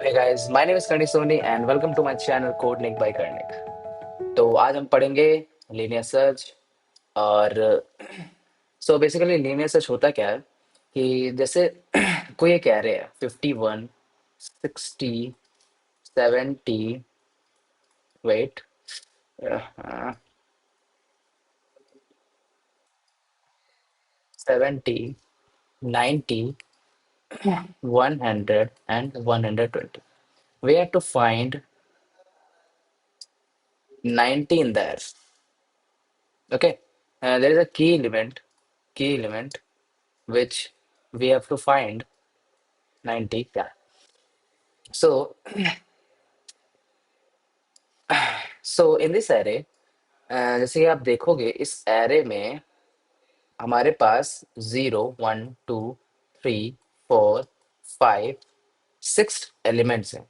Hey guys, my name is Karni Soni and welcome to my channel Codenik by Karnik। तो आज हम पढ़ेंगे linear search. और so basically linear search होता क्या है कि जैसे कोई एक एरे है 51, 60, 70, wait, 70, 90, 100 and 120। We have to find 90 in there। Okay, there is a key element which we have to find 90। Yeah, so in this array, जैसे कि आप देखोगे इस एरे में हमारे पास 0, 1, 2, 3, 4, 5, 6 एलिमेंट्स हैं।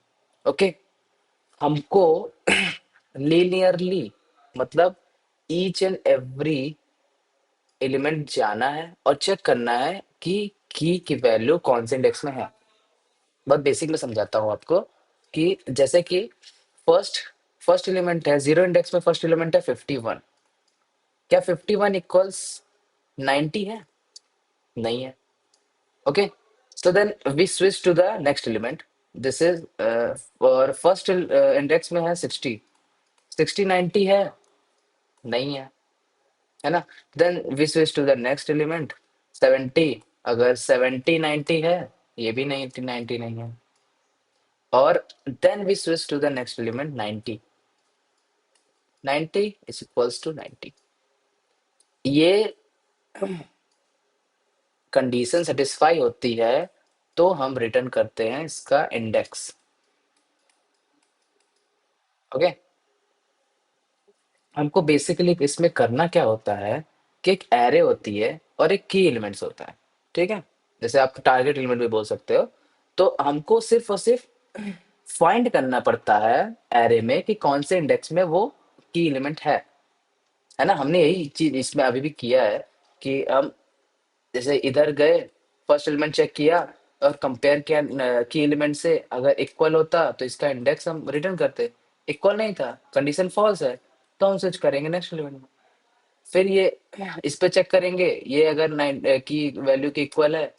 ओके, हमको लीनियरली मतलब ईच एंड एवरी एलिमेंट जाना है और चेक करना है कि की वैल्यू कौन से इंडेक्स में है। बहुत बेसिक में समझाता हूँ आपको कि जैसे कि फर्स्ट फर्स्ट एलिमेंट है, जीरो इंडेक्स में फर्स्ट एलिमेंट है 51। क्या 51 इक्वल्स 90 है? नहीं है। Okay, so then we switch to the next element. This is और फर्स्ट इंडेक्स में है 60। 60 90 है? नहीं है ना? Then we switch to the next element 70। अगर 70 90 है, ये भी 90 90 नहीं है। और then we switch to the next element 90। 90 is equals to 90। ये कंडीशन सेटिस्फाई होती है तो हम रिटर्न करते हैं इसका इंडेक्स। ओके, हमको बेसिकली इसमें करना क्या होता है कि एक एरे होती है और एक की एलिमेंट्स होता है। ठीक है, जैसे आप टारगेट एलिमेंट भी बोल सकते हो। तो हमको सिर्फ और सिर्फ फाइंड करना पड़ता है एरे में कि कौन से इंडेक्स में वो की एलिमेंट है ना? हमने यही चीज इसमें अभी भी किया है कि हम जैसे इधर गए, फर्स्ट एलिमेंट चेक किया और कंपेयर किया की एलिमेंट से। अगर इक्वल होता तो इसका इंडेक्स हम रिटर्न करते। इक्वल नहीं था, कंडीशन फॉल्स है, तो हम स्विच करेंगे नेक्स्ट एलिमेंट में। फिर ये इस पे चेक करेंगे, ये अगर नाइन की वैल्यू के इक्वल है,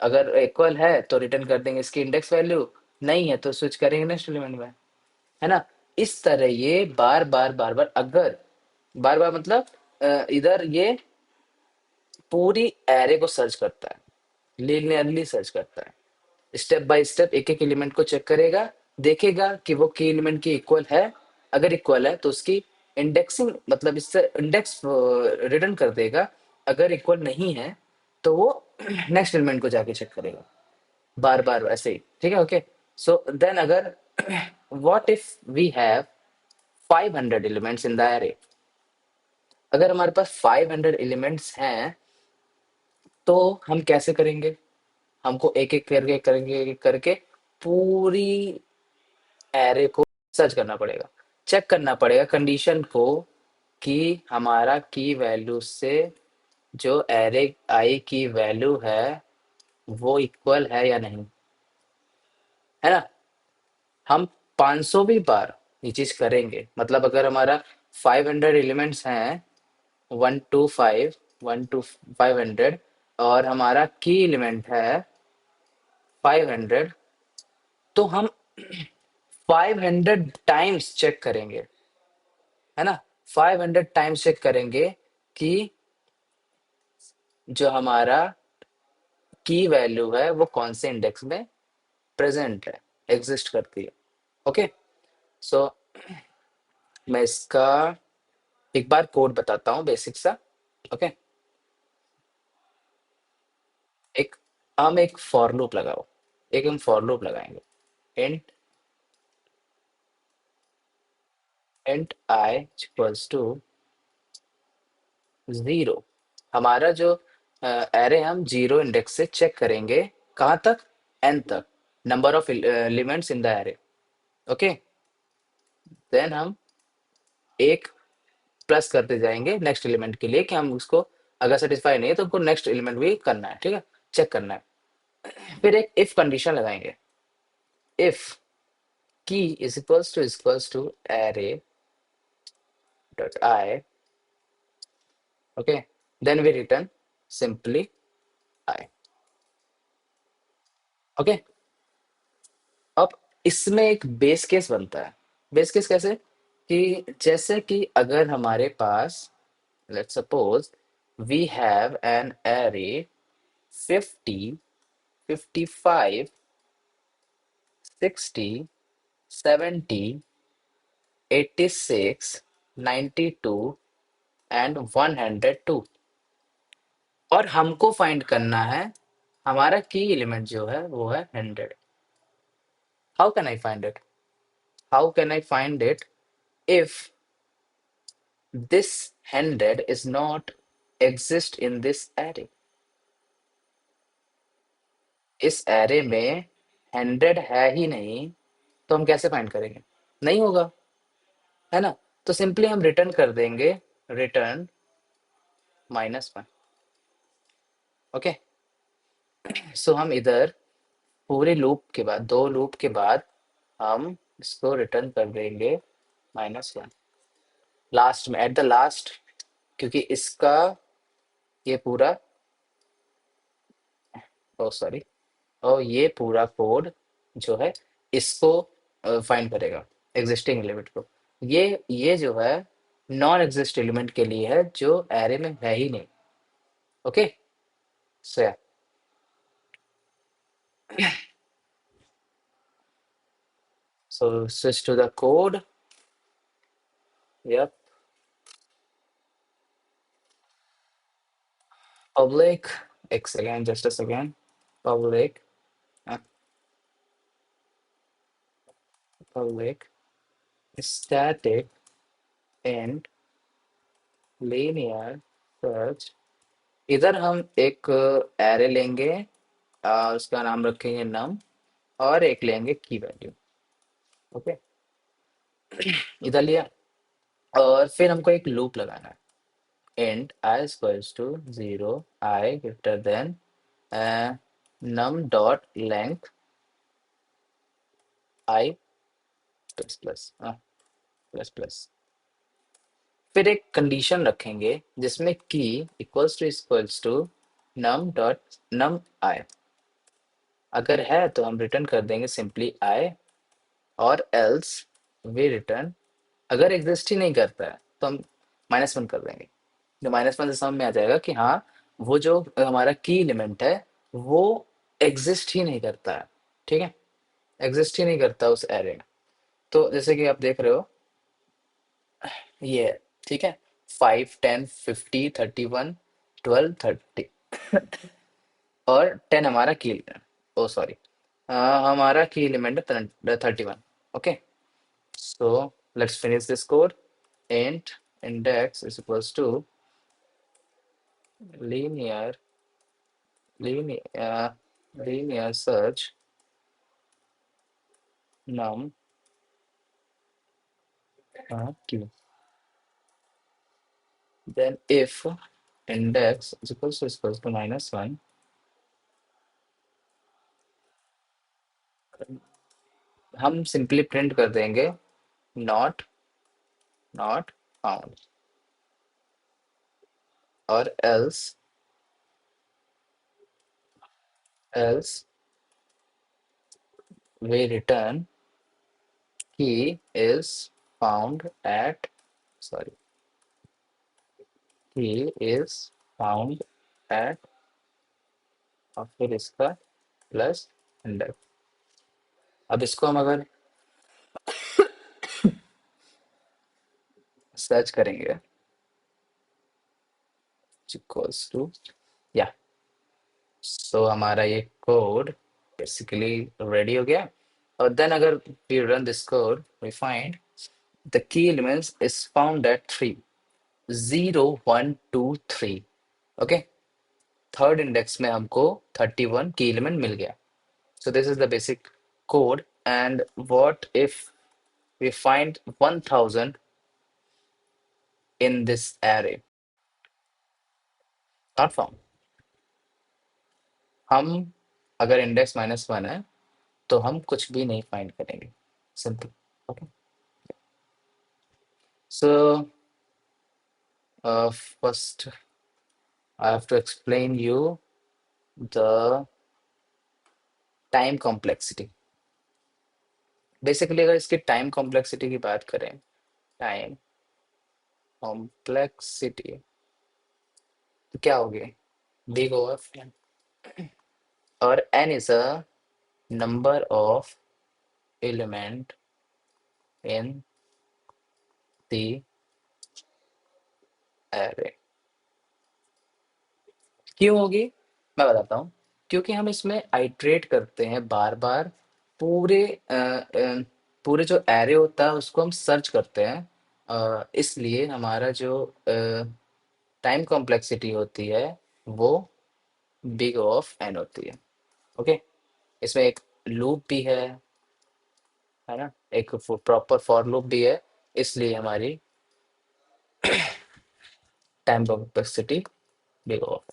अगर इक्वल है तो रिटर्न कर देंगे इसकी इंडेक्स वैल्यू। नहीं है तो स्विच करेंगे नेक्स्ट एलिमेंट में, है ना? इस तरह ये बार बार बार बार, अगर बार बार मतलब इधर ये पूरी एरे को सर्च करता है, लीनियरली सर्च करता है। स्टेप बाय स्टेप एक एक एलिमेंट को चेक करेगा, देखेगा कि वो की एलिमेंट की इक्वल है। अगर इक्वल है तो उसकी इंडेक्सिंग मतलब इससे इंडेक्स रिटर्न कर देगा। अगर इक्वल नहीं है तो वो नेक्स्ट एलिमेंट को जाके चेक करेगा, बार बार ऐसे ही। ठीक है, ओके। सो देन अगर what if we have 500 elements in the array. अगर हमारे पास 500 एलिमेंट्स हैं तो हम कैसे करेंगे? हमको एक एक करके करके पूरी एरे को सर्च करना पड़ेगा, चेक करना पड़ेगा कंडीशन को कि हमारा की वैल्यू से जो एरे आई की वैल्यू है वो इक्वल है या नहीं, है ना? हम 500 भी बार ये चीज करेंगे। मतलब अगर हमारा 500 एलिमेंट्स हैं, 1 to 5, 1 to 500, और हमारा की एलिमेंट है 500, तो हम 500 टाइम्स चेक करेंगे, है ना? 500 टाइम्स चेक करेंगे कि जो हमारा की वैल्यू है वो कौन से इंडेक्स में प्रेजेंट है, एग्जिस्ट करती है। ओके, सो मैं इसका एक बार कोड बताता हूँ बेसिक सा। ओके, एक हम एक फॉर लूप लगाओ, एक हम फॉर लूप लगाएंगे। Int int i equals to 0। हमारा जो एरे हम जीरो इंडेक्स से चेक करेंगे, कहाँ तक? एन तक, number of elements in the array. Okay, देन हम एक प्लस करते जाएंगे नेक्स्ट एलिमेंट के लिए कि हम उसको अगर सेटिस्फाई नहीं है तो हमको नेक्स्ट एलिमेंट भी करना है। ठीक है, चेक करना है। फिर एक इफ कंडीशन लगाएंगे। if key is equals to array dot I, okay, then we return simply I, okay. अब इसमें एक बेस केस बनता है। बेस केस कैसे? कि जैसे कि अगर हमारे पास, let's suppose we have an array 50, 55, 60, 70, 86, 92 and 102, और हमको फाइंड करना है हमारा की एलिमेंट जो है वो है 100। How can I find it? How can I find it if this 100 is not exist in this array? इस एरे में 100 है ही नहीं, तो हम कैसे फाइंड करेंगे? नहीं होगा, है ना? तो सिंपली हम रिटर्न कर देंगे रिटर्न -1, ओके। सो हम इधर पूरे लूप के बाद, दो लूप के बाद, हम इसको रिटर्न कर देंगे -1 लास्ट में, एट द लास्ट, क्योंकि इसका ये पूरा, ओ सॉरी, और ये पूरा कोड जो है इसको फाइंड करेगा, एग्जिस्टिंग एलिमेंट को। ये जो है नॉन एग्जिस्ट एलिमेंट के लिए है जो एरे में है ही नहीं, okay. So yeah, so switch to the code. Yup, public, एक second, just a second, public, public static and linear search। इधर हम एक एरे लेंगे, उसका नाम रखेंगे num, और एक लेंगे की वैल्यू, ओके। इधर लिया, और फिर हमको एक लूप लगाना है, int I equals to 0, I greater than num dot length I plus plus plus plus। फिर एक कंडीशन रखेंगे जिसमें key equals to num dot num I, अगर है तो हम रिटर्न कर देंगे सिंपली I, और एल्स वी रिटर्न, अगर एग्जिस्ट ही नहीं करता है तो हम -1 कर देंगे। जो -1 से समझ में आ जाएगा कि हाँ, वो जो हमारा की एलिमेंट है वो एग्जिस्ट ही नहीं करता है, ठीक है, एग्जिस्ट ही नहीं करता उस एरे में। तो जैसे कि आप देख रहे हो ये है, ठीक है, 5, 10, 50, 31, 12, 30, और 10 हमारा की, ओ सॉरी, हमारा की एलिमेंट है 31, okay. So let's finish this code. int index is equals to linear linear linear search num q, then if index is equals to -1, हम सिंपली प्रिंट कर देंगे नॉट नॉट फाउंड, और else we return key is found at, sorry, key is found at, और फिर इसका plus index. अब इसको हम अगर सर्च करेंगे इक्वल्स टू, या, सो हमारा ये कोड बेसिकली रेडी हो गया। और देन अगर we run this code, we find the key elements is found at 3, 0, 1, 2, 3, okay. Third index में हमको 31 की एलिमेंट मिल गया। So this is the basic code. And what if we find 1000 in this array? Not found. हम अगर index -1 है तो हम कुछ भी नहीं फाइंड करेंगे। Simple. Okay. So first I have to explain you the time complexity. Basically अगर इसकी टाइम कॉम्प्लेक्सिटी की बात करें, टाइम कॉम्प्लेक्सिटी तो क्या होगी, बिग ओवर एन, और n is a number of element in the array. क्यों होगी, मैं बताता हूँ। क्योंकि हम इसमें आइट्रेट करते हैं बार बार, पूरे पूरे जो एरे होता है उसको हम सर्च करते हैं, इसलिए हमारा जो टाइम कॉम्प्लेक्सिटी होती है वो बिग ऑफ एन होती है। ओके। इसमें एक लूप भी है ना, एक प्रॉपर फॉर लूप भी है, इसलिए हमारी टाइम कॉम्प्लेक्सिटी बिग ऑफ